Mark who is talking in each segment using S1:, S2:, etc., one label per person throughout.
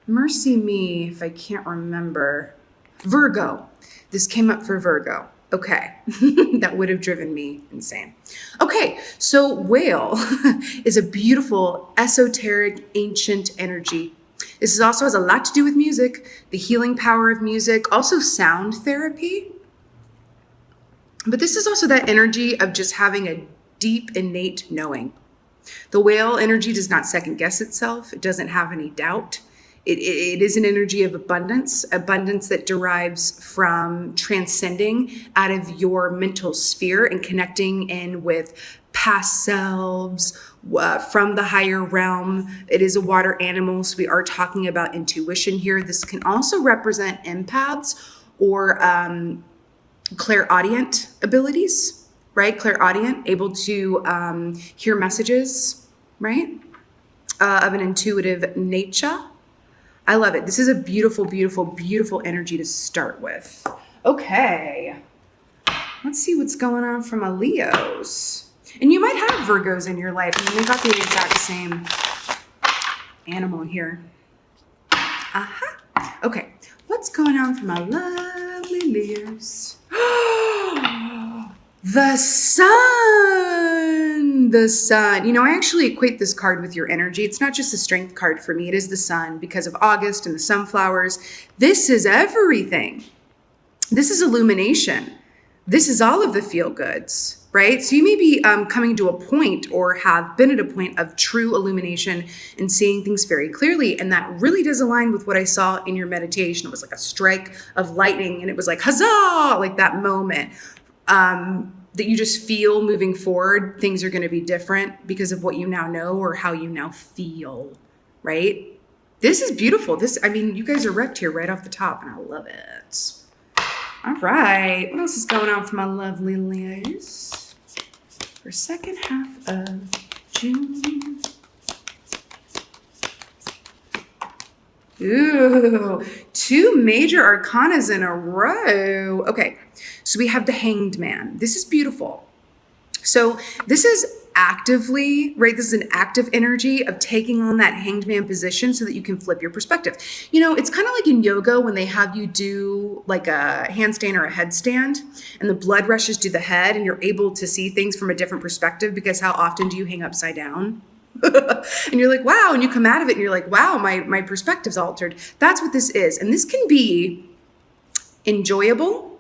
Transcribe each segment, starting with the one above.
S1: Mercy me if I can't remember. Virgo. This came up for Virgo. Okay, that would have driven me insane. Okay, so whale is a beautiful, esoteric, ancient energy. This also has a lot to do with music, the healing power of music, also sound therapy. But this is also that energy of just having a deep, innate knowing. The whale energy does not second guess itself. It doesn't have any doubt. It is an energy of abundance that derives from transcending out of your mental sphere and connecting in with past selves from the higher realm. It is a water animal, so we are talking about intuition here. This can also represent empaths or clairaudient abilities, right? Clairaudient, able to hear messages, right? Of an intuitive nature. I love it. This is a beautiful, beautiful, beautiful energy to start with. Okay. Let's see what's going on for my Leos. And you might have Virgos in your life. I mean, they got the exact same animal here. Aha. Okay. What's going on for my lovely Leos? The sun, the sun. You know, I actually equate this card with your energy. It's not just a strength card for me. It is the sun because of August and the sunflowers. This is everything. This is illumination. This is all of the feel goods, right? So you may be coming to a point or have been at a point of true illumination and seeing things very clearly. And that really does align with what I saw in your meditation. It was like a strike of lightning and it was like, huzzah, like that moment. That you just feel moving forward, things are going to be different because of what you now know or how you now feel, right? This is beautiful. I mean, you guys are wrecked here right off the top, and I love it. All right. What else is going on for my lovely Leos for second half of June? Ooh, 2 major arcanas in a row. Okay. So we have the Hanged Man. This is beautiful. So this is actively, right? This is an active energy of taking on that Hanged Man position so that you can flip your perspective. You know, it's kind of like in yoga when they have you do like a handstand or a headstand and the blood rushes to the head and you're able to see things from a different perspective because how often do you hang upside down? And you're like, wow, and you come out of it and you're like, wow, my perspective's altered. That's what this is. And this can be enjoyable,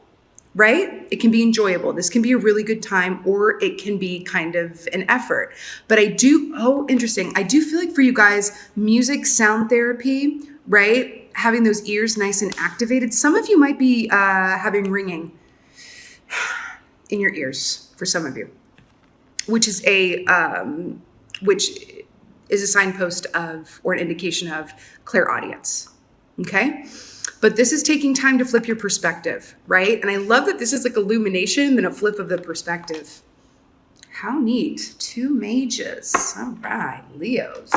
S1: right? It can be enjoyable. This can be a really good time, or it can be kind of an effort. But interesting. I do feel like for you guys, music, sound therapy, right? Having those ears nice and activated. Some of you might be having ringing in your ears for some of you, which is a signpost of, or an indication of clairaudience. Okay. But this is taking time to flip your perspective, right? And I love that this is like illumination, then a flip of the perspective. How neat. 2 mages. All right, Leos.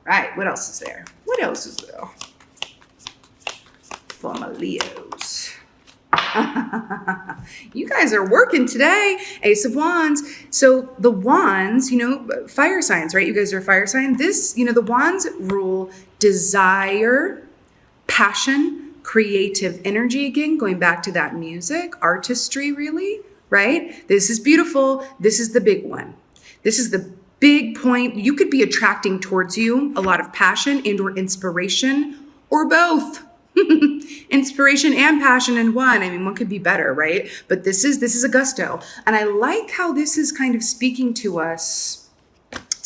S1: Right, what else is there? What else is there for my Leos? You guys are working today. Ace of Wands. So the Wands, fire signs, right? You guys are fire sign. This, the Wands rule desire, passion, creative energy, again, going back to that music, artistry, really, right? This is beautiful. This is the big one. This is the big point. You could be attracting towards you a lot of passion and or inspiration, or both. Inspiration and passion in one. I mean, one could be better, right? But this is a gusto. And I like how this is kind of speaking to us.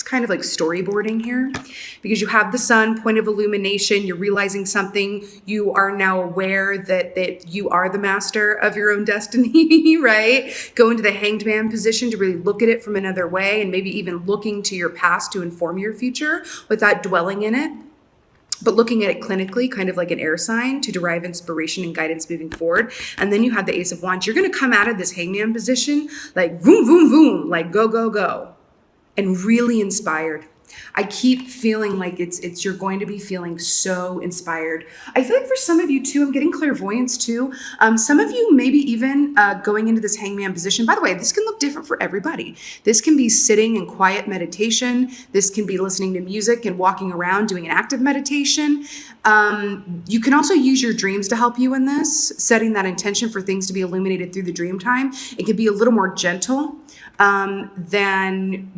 S1: Kind of like storyboarding here, because you have the sun, point of illumination, you're realizing something, you are now aware that you are the master of your own destiny, right? Go into the Hanged Man position to really look at it from another way, and maybe even looking to your past to inform your future without dwelling in it, but looking at it clinically, kind of like an air sign to derive inspiration and guidance moving forward. And then you have the Ace of Wands. You're going to come out of this Hanged Man position like boom, boom, boom, like go, go, go. And really inspired, I keep feeling like you're going to be feeling so inspired. I feel like for some of you too, I'm getting clairvoyance too. Some of you maybe even going into this hangman position. By the way, this can look different for everybody. This can be sitting in quiet meditation. This can be listening to music and walking around doing an active meditation. You can also use your dreams to help you in this, setting that intention for things to be illuminated through the dream time. It can be a little more gentle than,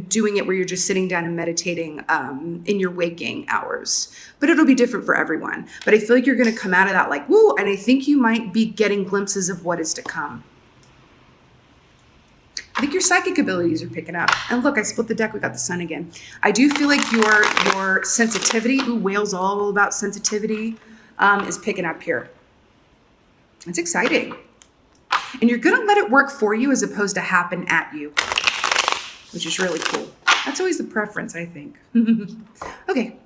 S1: doing it where you're just sitting down and meditating in your waking hours. But it'll be different for everyone. But I feel like you're going to come out of that like, woo, and I think you might be getting glimpses of what is to come. I think your psychic abilities are picking up. And look, I split the deck. We got the sun again. I do feel like your sensitivity, whales all about sensitivity, is picking up here. It's exciting. And you're going to let it work for you as opposed to happen at you, which is really cool. That's always the preference, I think. Okay,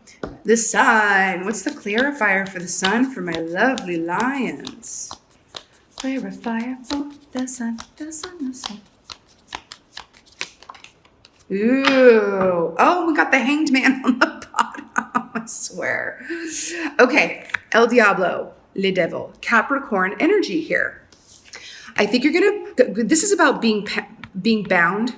S1: the sun. What's the clarifier for the sun for my lovely lions? Clarifier for the sun, the sun, the sun. Ooh. Oh, we got the hanged man on the bottom, I swear. Okay, El Diablo, Le Devil, Capricorn energy here. I think this is about being bound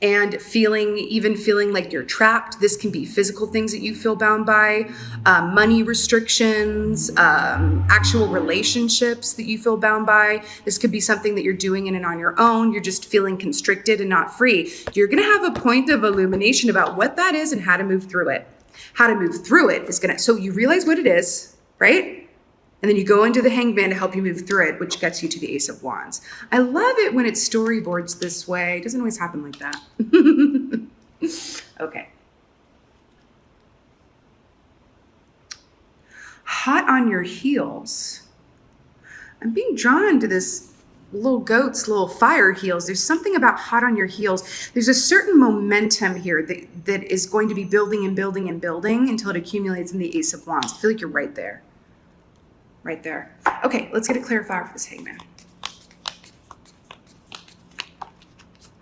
S1: and feeling like you're trapped. This can be physical things that you feel bound by, money restrictions, actual relationships that you feel bound by. This could be something that you're doing in and on your own. You're just feeling constricted and not free. You're going to have a point of illumination about what that is and how to move through it. How to move through it is so you realize what it is, right? And then you go into the hangman to help you move through it, which gets you to the Ace of Wands. I love it when it storyboards this way. It doesn't always happen like that. Okay. Hot on your heels. I'm being drawn to this little goat's little fire heels. There's something about hot on your heels. There's a certain momentum here that is going to be building and building and building until it accumulates in the Ace of Wands. I feel like you're right there. Right there. Okay, let's get a clarifier for this hangman.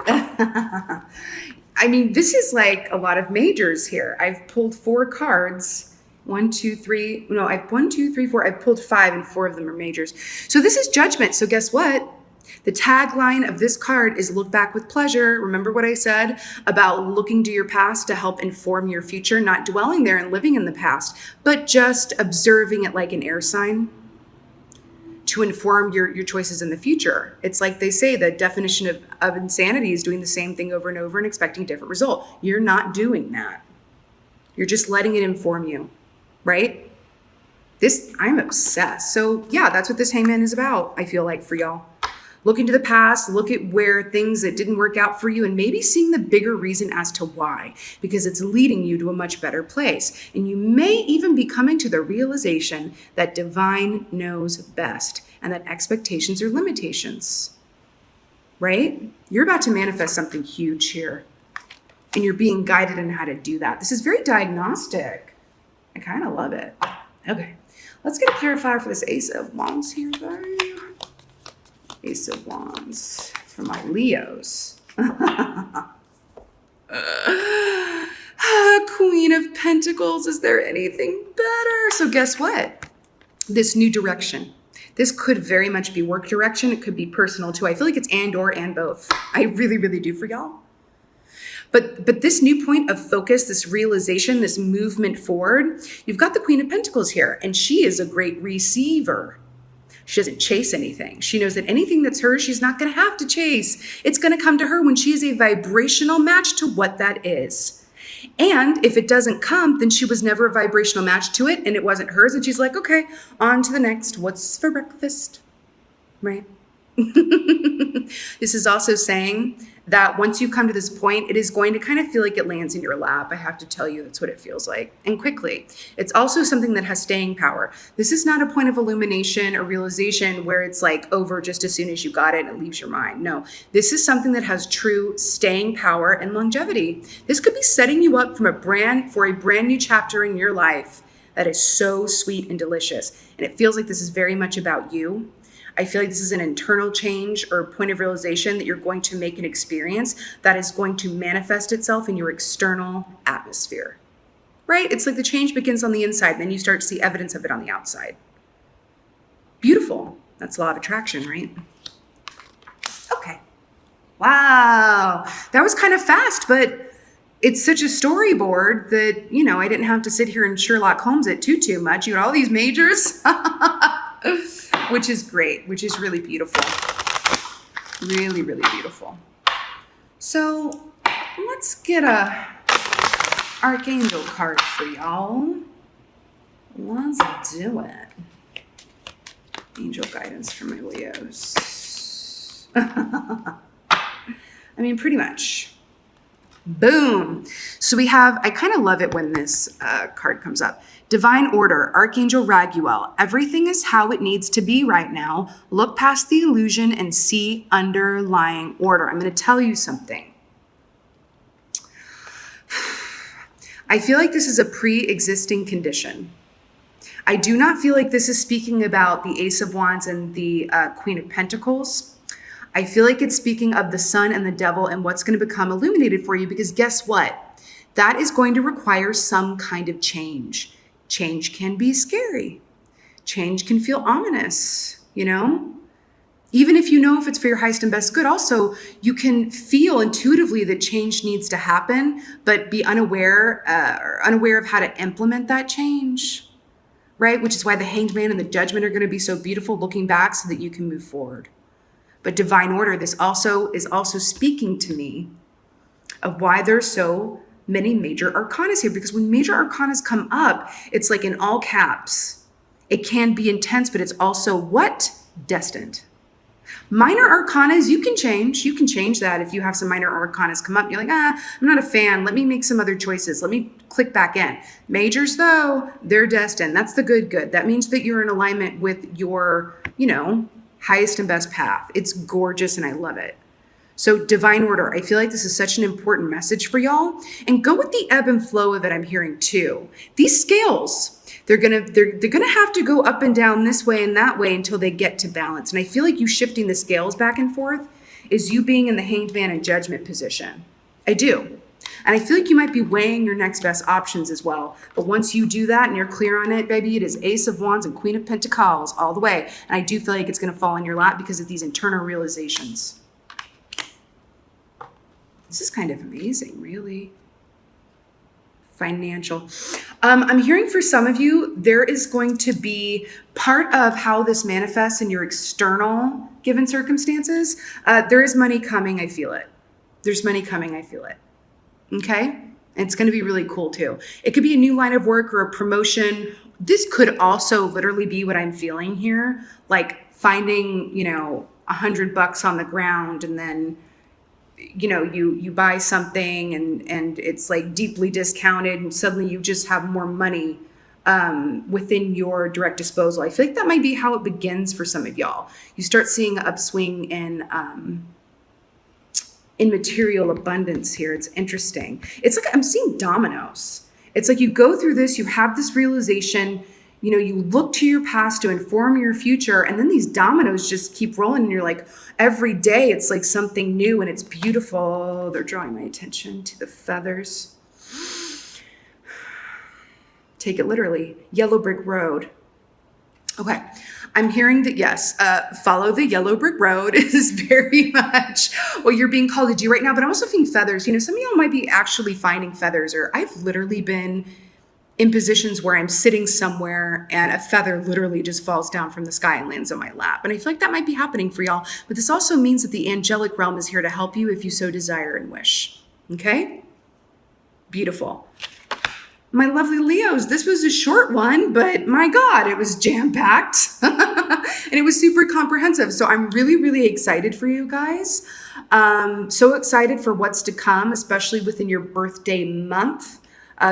S1: I mean, this is like a lot of majors here. I've pulled 4 cards. 1, 2, 3. No, I've 1, 2, 3, 4. I've pulled 5 and 4 of them are majors. So this is judgment. So guess what? The tagline of this card is look back with pleasure. Remember what I said about looking to your past to help inform your future, not dwelling there and living in the past, but just observing it like an air sign to inform your choices in the future. It's like they say, the definition of insanity is doing the same thing over and over and expecting a different result. You're not doing that. You're just letting it inform you, right? I'm obsessed. So yeah, that's what this hangman is about, I feel like, for y'all. Look into the past, look at where things that didn't work out for you, and maybe seeing the bigger reason as to why, because it's leading you to a much better place. And you may even be coming to the realization that divine knows best and that expectations are limitations, right? You're about to manifest something huge here, and you're being guided in how to do that. This is very diagnostic. I kind of love it. Okay, let's get a clarifier for this Ace of Wands here, guys. Ace of Wands for my Leos. Queen of Pentacles. Is there anything better? So guess what? This new direction. This could very much be work direction. It could be personal too. I feel like it's and both. I really, really do for y'all. But this new point of focus, this realization, this movement forward, you've got the Queen of Pentacles here, and she is a great receiver. She doesn't chase anything. She knows that anything that's hers, she's not going to have to chase. It's going to come to her when she is a vibrational match to what that is. And if it doesn't come, then she was never a vibrational match to it, and it wasn't hers. And she's like, okay, on to the next. What's for breakfast? Right? This is also saying that once you come to this point, it is going to kind of feel like it lands in your lap. I have to tell you, that's what it feels like. And quickly. It's also something that has staying power. This is not a point of illumination or realization where it's like over just as soon as you got it and it leaves your mind. No, this is something that has true staying power and longevity. This could be setting you up for a brand new chapter in your life that is so sweet and delicious. And it feels like this is very much about you. I feel like this is an internal change or point of realization that you're going to make an experience that is going to manifest itself in your external atmosphere, right? It's like the change begins on the inside, and then you start to see evidence of it on the outside. Beautiful. That's law of attraction, right? Okay. Wow. That was kind of fast, but it's such a storyboard that, I didn't have to sit here and Sherlock Holmes it too much. You got all these majors, which is great, which is really beautiful. Really, really beautiful. So let's get a Archangel card for y'all. Let's do it. Angel guidance for my Leos. I mean, pretty much. Boom. So we have, I kind of love it when this card comes up. Divine Order, Archangel Raguel. Everything is how it needs to be right now. Look past the illusion and see underlying order. I'm going to tell you something. I feel like this is a pre-existing condition. I do not feel like this is speaking about the Ace of Wands and the Queen of Pentacles. I feel like it's speaking of the Sun and the Devil and what's going to become illuminated for you, because guess what? That is going to require some kind of change. Change can be scary. Change can feel ominous, Even if you know if it's for your highest and best good, also, you can feel intuitively that change needs to happen, but be unaware of how to implement that change. Right? Which is why the Hanged Man and the Judgment are going to be so beautiful looking back so that you can move forward. But Divine Order, this also is also speaking to me of why there's so many major arcanas here. Because when major arcanas come up, it's like in all caps. It can be intense, but it's also what? Destined. Minor arcanas, you can change. You can change that if you have some minor arcanas come up. You're like, I'm not a fan. Let me make some other choices. Let me click back in. Majors, though, they're destined. That's the good. That means that you're in alignment with your, highest and best path. It's gorgeous and I love it. So Divine Order, I feel like this is such an important message for y'all. And go with the ebb and flow of it, I'm hearing too. These scales, they're gonna have to go up and down this way and that way until they get to balance. And I feel like you shifting the scales back and forth is you being in the Hanged Man and Judgment position. I do. And I feel like you might be weighing your next best options as well. But once you do that and you're clear on it, baby, it is Ace of Wands and Queen of Pentacles all the way. And I do feel like it's going to fall in your lap because of these internal realizations. This is kind of amazing, really. Financial. I'm hearing for some of you, there is going to be part of how this manifests in your external given circumstances. There is money coming. I feel it. There's money coming. I feel it. Okay. And it's going to be really cool too. It could be a new line of work or a promotion. This could also literally be what I'm feeling here. Like finding, $100 on the ground and then, you buy something and it's like deeply discounted and suddenly you just have more money within your direct disposal. I feel like that might be how it begins for some of y'all. You start seeing an upswing in material abundance here. It's interesting. It's like I'm seeing dominoes. It's like you go through this, you have this realization, you look to your past to inform your future, and then these dominoes just keep rolling, and you're like, every day it's like something new, and it's beautiful. They're drawing my attention to the feathers. Take it literally. Yellow brick road. Okay. I'm hearing that, yes, follow the yellow brick road is very much what you're being called to do right now. But I'm also feeling feathers. Some of y'all might be actually finding feathers, or I've literally been in positions where I'm sitting somewhere and a feather literally just falls down from the sky and lands on my lap. And I feel like that might be happening for y'all. But this also means that the angelic realm is here to help you if you so desire and wish. Okay? Beautiful. My lovely Leos, this was a short one, but my God, it was jam-packed and it was super comprehensive. So I'm really, really excited for you guys. So excited for what's to come, especially within your birthday month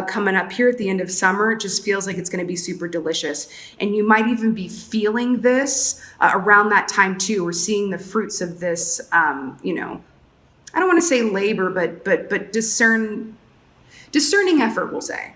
S1: coming up here at the end of summer. It just feels like it's going to be super delicious. And you might even be feeling this around that time too, or seeing the fruits of this, I don't want to say labor, but discerning effort, we'll say.